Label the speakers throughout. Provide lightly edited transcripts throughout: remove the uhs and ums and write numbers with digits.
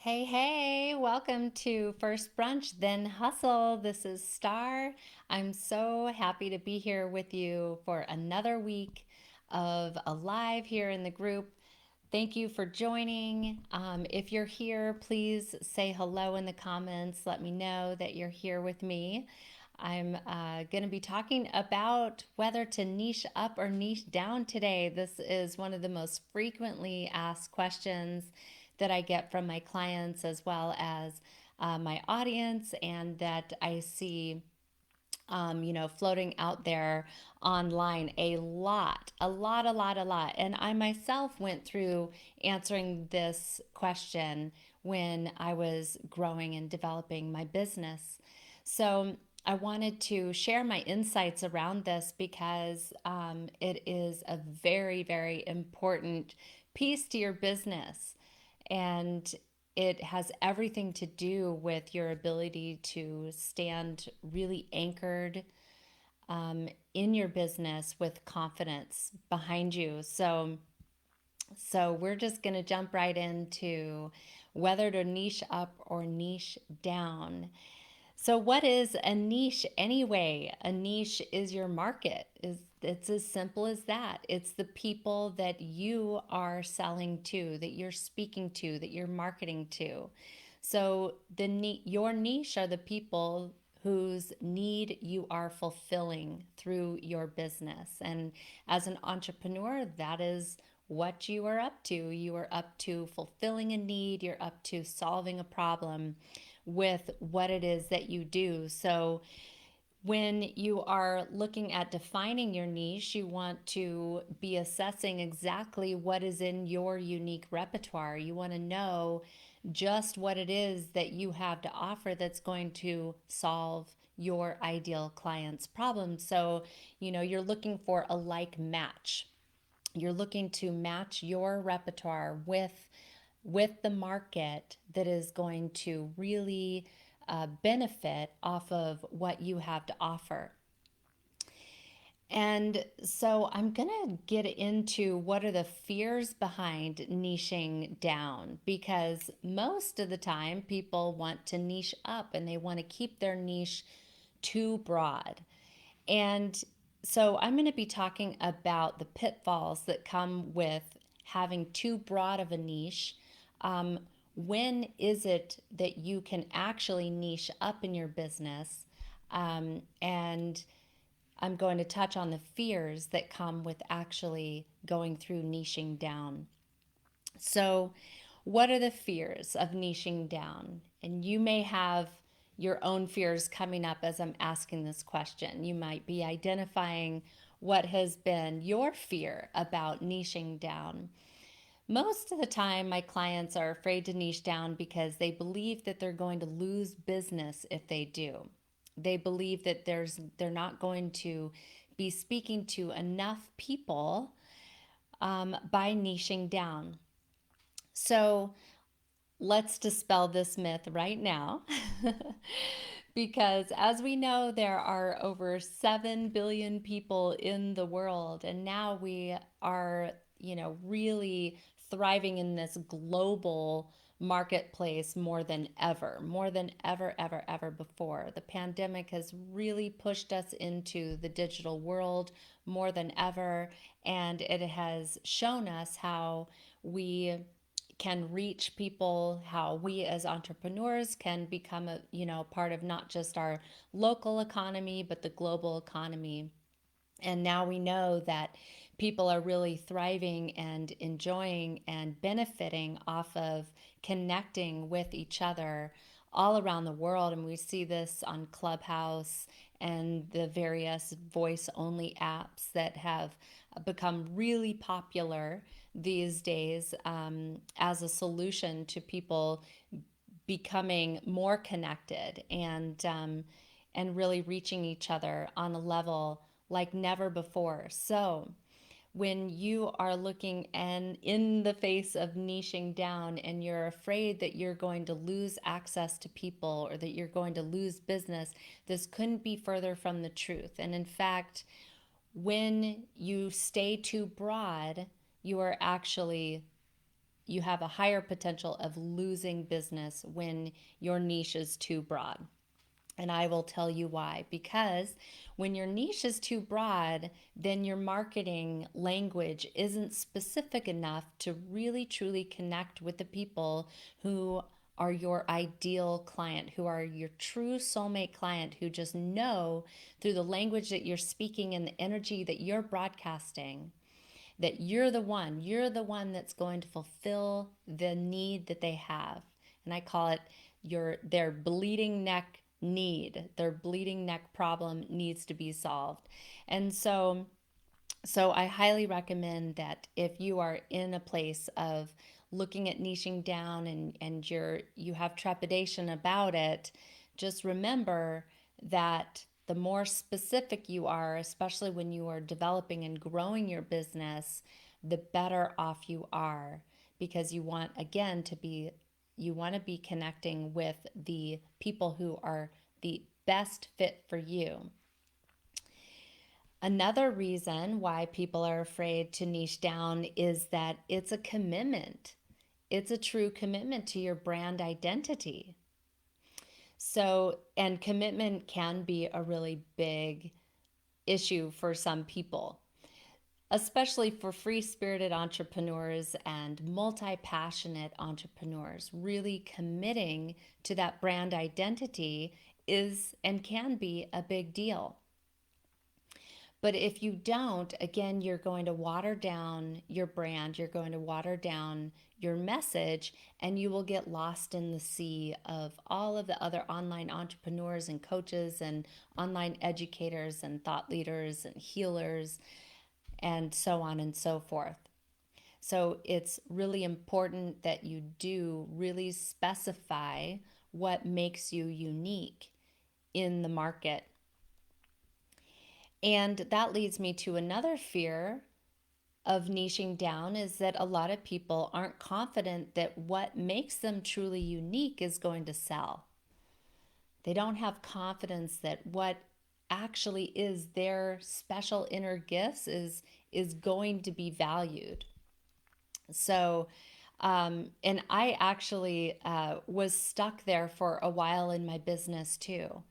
Speaker 1: Hey, hey, welcome to First Brunch Then Hustle. This is Star. I'm so happy to be here with you for another week of Alive here in the group. Thank you for joining. If you're here, please say hello in the comments. Let me know that you're here with me. I'm going to be talking about whether to niche up or niche down today. This is one of the most frequently asked questions that I get from my clients as well as my audience, and that I see floating out there online a lot. And I myself went through answering this question when I was growing and developing my business. So I wanted to share my insights around this because it is a very, very important piece to your business. And it has everything to do with your ability to stand really anchored in your business with confidence behind you. So we're just going to jump right into whether to niche up or niche down. So what is a niche anyway? A niche is your market. It's as simple as that. It's the people that you are selling to, that you're speaking to, that you're marketing to. So your niche are the people whose need you are fulfilling through your business. And as an entrepreneur, that is what you are up to. You are up to fulfilling a need, you're up to solving a problem with what it is that you do. So when you are looking at defining your niche, you want to be assessing exactly what is in your unique repertoire. You want to know just what it is that you have to offer that's going to solve your ideal client's problem. So, you're looking for a like match. You're looking to match your repertoire with the market that is going to really benefit off of what you have to offer. And so I'm going to get into what are the fears behind niching down, because most of the time people want to niche up and they want to keep their niche too broad. And so I'm going to be talking about the pitfalls that come with having too broad of a niche. Um, when is it that you can actually niche up in your business? And I'm going to touch on the fears that come with actually going through niching down. So, what are the fears of niching down? And you may have your own fears coming up as I'm asking this question. You might be identifying what has been your fear about niching down. Most of the time, my clients are afraid to niche down because they believe that they're going to lose business if they do. They believe that they're not going to be speaking to enough people by niching down. So let's dispel this myth right now. Because as we know, there are over 7 billion people in the world, and now we are, really thriving in this global marketplace more than ever before. The pandemic has really pushed us into the digital world more than ever, and it has shown us how we can reach people, how we as entrepreneurs can become a part of not just our local economy but the global economy. And now we know that people are really thriving and enjoying and benefiting off of connecting with each other all around the world. And we see this on Clubhouse and the various voice only apps that have become really popular these days, as a solution to people becoming more connected and really reaching each other on a level like never before. So when you are looking and in the face of niching down and you're afraid that you're going to lose access to people or that you're going to lose business, this couldn't be further from the truth. And in fact, when you stay too broad, you are actually you have a higher potential of losing business when your niche is too broad. And I will tell you why. Because when your niche is too broad, then your marketing language isn't specific enough to really truly connect with the people who are your ideal client, who are your true soulmate client, who just know through the language that you're speaking and the energy that you're broadcasting that you're the one that's going to fulfill the need that they have. And I call it their bleeding neck need. Their bleeding neck problem needs to be solved. And so I highly recommend that if you are in a place of looking at niching down and you have trepidation about it, just remember that the more specific you are, especially when you are developing and growing your business, the better off you are, because you want to be connecting with the people who are the best fit for you. Another reason why people are afraid to niche down is that it's a commitment. It's a true commitment to your brand identity. So, and commitment can be a really big issue for some people, especially for free spirited entrepreneurs and multi passionate entrepreneurs. Really committing to that brand identity is and can be a big deal. But if you don't, again, you're going to water down your brand, you're going to water down your message, and you will get lost in the sea of all of the other online entrepreneurs and coaches and online educators and thought leaders and healers and so on and so forth. So it's really important that you do really specify what makes you unique in the market. And that leads me to another fear of niching down, is that a lot of people aren't confident that what makes them truly unique is going to sell. They don't have confidence that what actually is their special inner gifts is going to be valued. So, and I actually was stuck there for a while in my business too.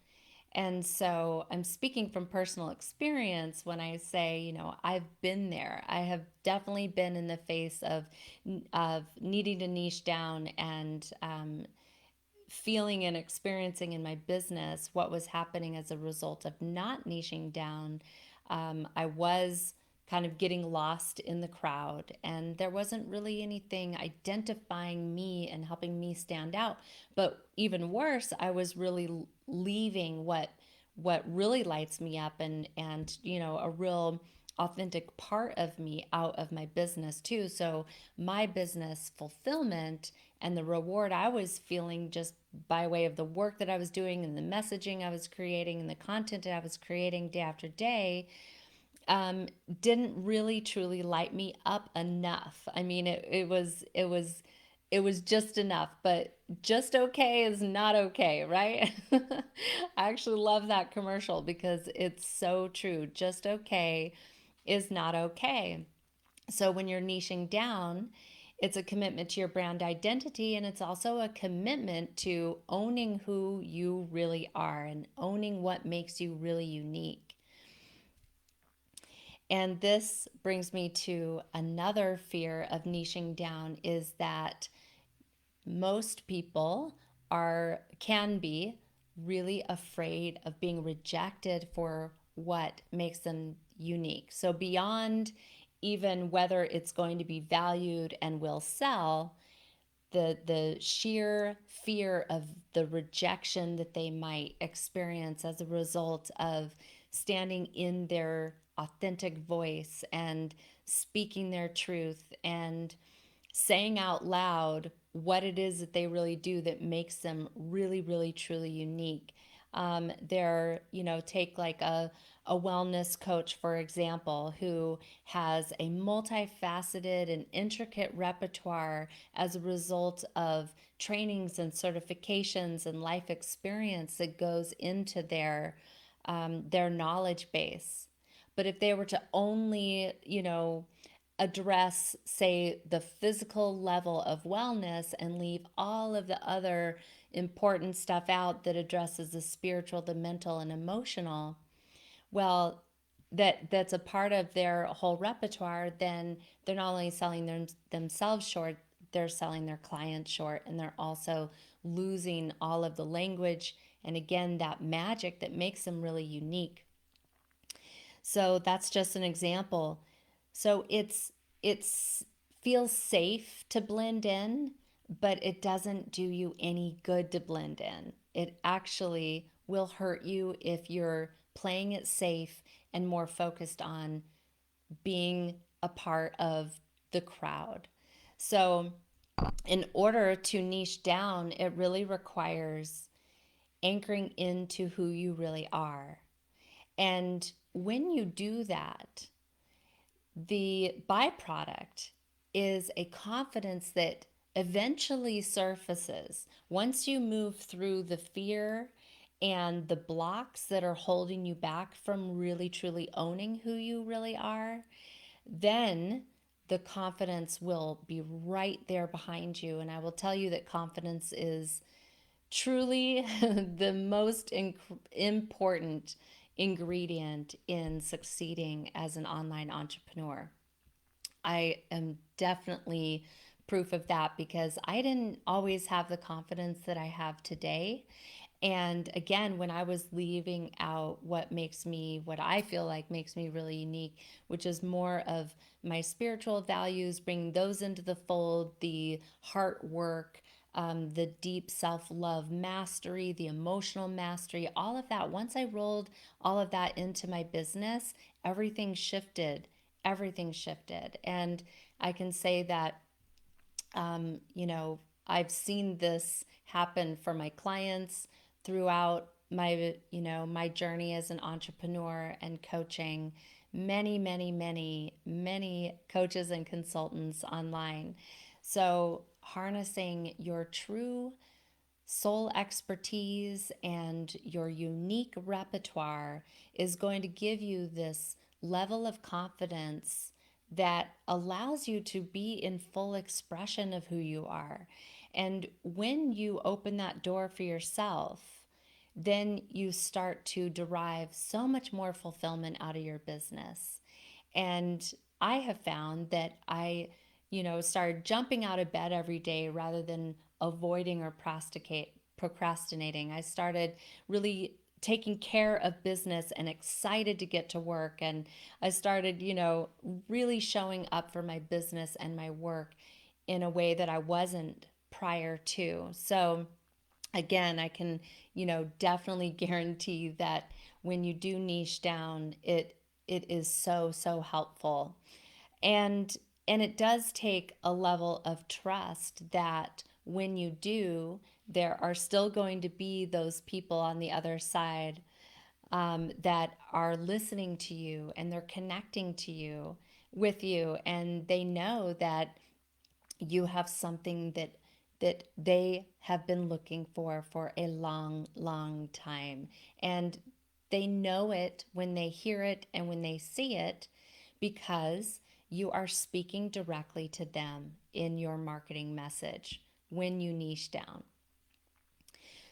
Speaker 1: And so I'm speaking from personal experience when I say, I've been there. I have definitely been in the face of needing to niche down and feeling and experiencing in my business what was happening as a result of not niching down. I was kind of getting lost in the crowd, and there wasn't really anything identifying me and helping me stand out. But even worse, I was really leaving what really lights me up and a real authentic part of me out of my business too. So my business fulfillment and the reward I was feeling just by way of the work that I was doing and the messaging I was creating and the content that I was creating day after day didn't really truly light me up enough. I mean, it was just enough, but just okay is not okay, right? I actually love that commercial because it's so true. Just okay is not okay. So when you're niching down, it's a commitment to your brand identity, and it's also a commitment to owning who you really are and owning what makes you really unique. And this brings me to another fear of niching down, is that most people can be really afraid of being rejected for what makes them unique. So beyond even whether it's going to be valued and will sell, the sheer fear of the rejection that they might experience as a result of standing in their authentic voice and speaking their truth and saying out loud what it is that they really do that makes them really, really, truly unique. Take like a wellness coach, for example, who has a multifaceted and intricate repertoire as a result of trainings and certifications and life experience that goes into their knowledge base. But if they were to only, address, say, the physical level of wellness and leave all of the other important stuff out that addresses the spiritual, the mental, and emotional, well, that's a part of their whole repertoire, then they're not only selling themselves short, they're selling their clients short, and they're also losing all of the language and again that magic that makes them really unique. So that's just an example. So it's feels safe to blend in, but it doesn't do you any good to blend in. It actually will hurt you if you're playing it safe and more focused on being a part of the crowd. So, in order to niche down, it really requires anchoring into who you really are. And when you do that, the byproduct is a confidence that eventually surfaces once you move through the fear and the blocks that are holding you back from really truly owning who you really are. Then the confidence will be right there behind you. And I will tell you that confidence is truly the most important ingredient in succeeding as an online entrepreneur. I am definitely proof of that because I didn't always have the confidence that I have today. And again, when I was leaving out what I feel like makes me really unique, which is more of my spiritual values, bringing those into the fold, the heart work, the deep self love mastery, the emotional mastery, all of that. Once I rolled all of that into my business, everything shifted. Everything shifted. And I can say that you know, I've seen this happen for my clients throughout my journey as an entrepreneur and coaching many coaches and consultants online. So, harnessing your true soul expertise and your unique repertoire is going to give you this level of confidence that allows you to be in full expression of who you are. And when you open that door for yourself, then you start to derive so much more fulfillment out of your business. And I have found that started jumping out of bed every day rather than avoiding or procrastinating. I started really taking care of business and excited to get to work. And I started, really showing up for my business and my work in a way that I wasn't prior to. So, again, I can, definitely guarantee that when you do niche down, it is so helpful. And and it does take a level of trust that when you do, there are still going to be those people on the other side that are listening to you and they're connecting to you with you, and they know that you have something that they have been looking for a long time. And they know it when they hear it and when they see it because you are speaking directly to them in your marketing message when you niche down.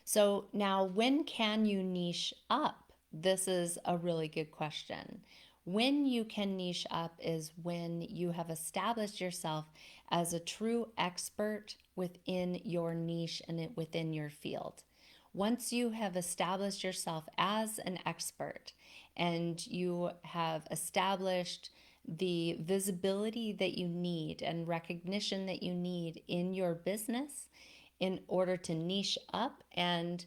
Speaker 1: So now, when can you niche up? This is a really good question. When you can niche up is when you have established yourself as a true expert within your niche and within your field. Once you have established yourself as an expert and you have established the visibility that you need and recognition that you need in your business in order to niche up and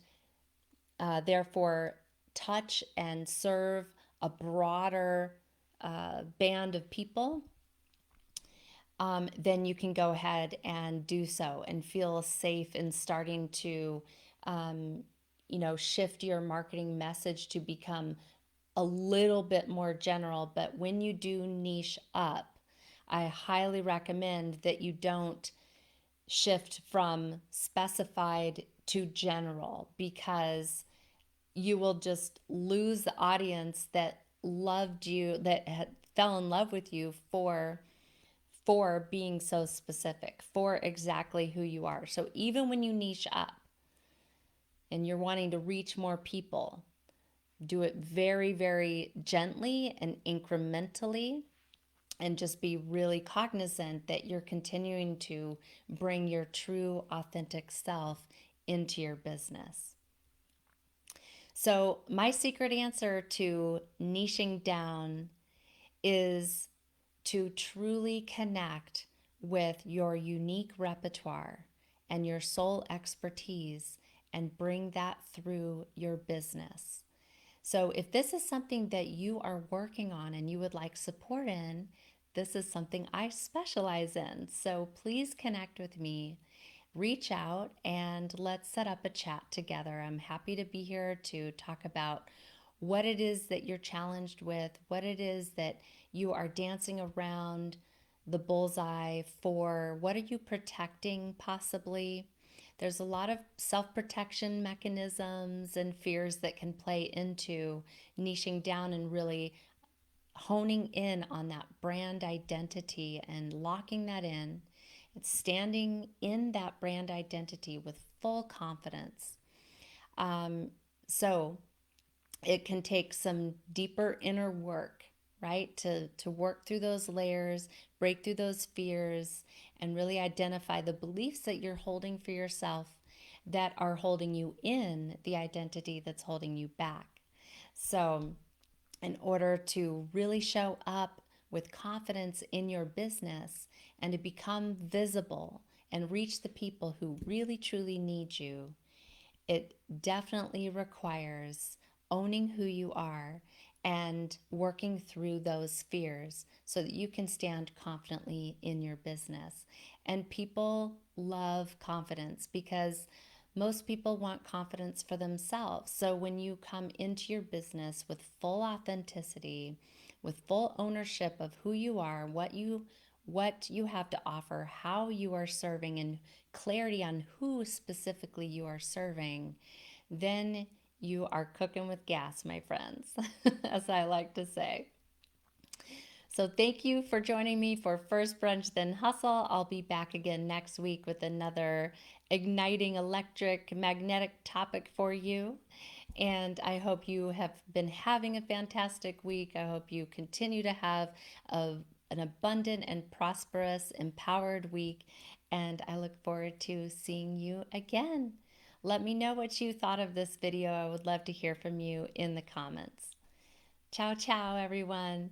Speaker 1: therefore touch and serve a broader band of people, then you can go ahead and do so and feel safe in starting to, shift your marketing message to become a little bit more general. But when you do niche up, I highly recommend that you don't shift from specified to general because you will just lose the audience that loved you, that had, fell in love with you for for being so specific, for exactly who you are. So even when you niche up and you're wanting to reach more people, do it very, very gently and incrementally, and just be really cognizant that you're continuing to bring your true, authentic self into your business. So, my secret answer to niching down is to truly connect with your unique repertoire and your soul expertise and bring that through your business. So, if this is something that you are working on and you would like support in, this is something I specialize in. So, please connect with me, reach out, and let's set up a chat together. I'm happy to be here to talk about what it is that you're challenged with, what it is that you are dancing around the bullseye for, what are you protecting possibly. There's a lot of self protection mechanisms and fears that can play into niching down and really honing in on that brand identity and locking that in. It's standing in that brand identity with full confidence. So it can take some deeper inner work, right? To work through those layers, break through those fears, and really identify the beliefs that you're holding for yourself that are holding you in the identity that's holding you back. So, in order to really show up with confidence in your business and to become visible and reach the people who really truly need you, it definitely requires owning who you are and working through those fears so that you can stand confidently in your business. And people love confidence because most people want confidence for themselves. So when you come into your business with full authenticity, with full ownership of who you are, what you have to offer, how you are serving, and clarity on who specifically you are serving, then you are cooking with gas, my friends, as I like to say. So thank you for joining me for First Brunch Then Hustle. I'll be back again next week with another igniting electric magnetic topic for you. And I hope you have been having a fantastic week. I hope you continue to have an abundant and prosperous, empowered week. And I look forward to seeing you again. Let me know what you thought of this video. I would love to hear from you in the comments. Ciao, ciao, everyone.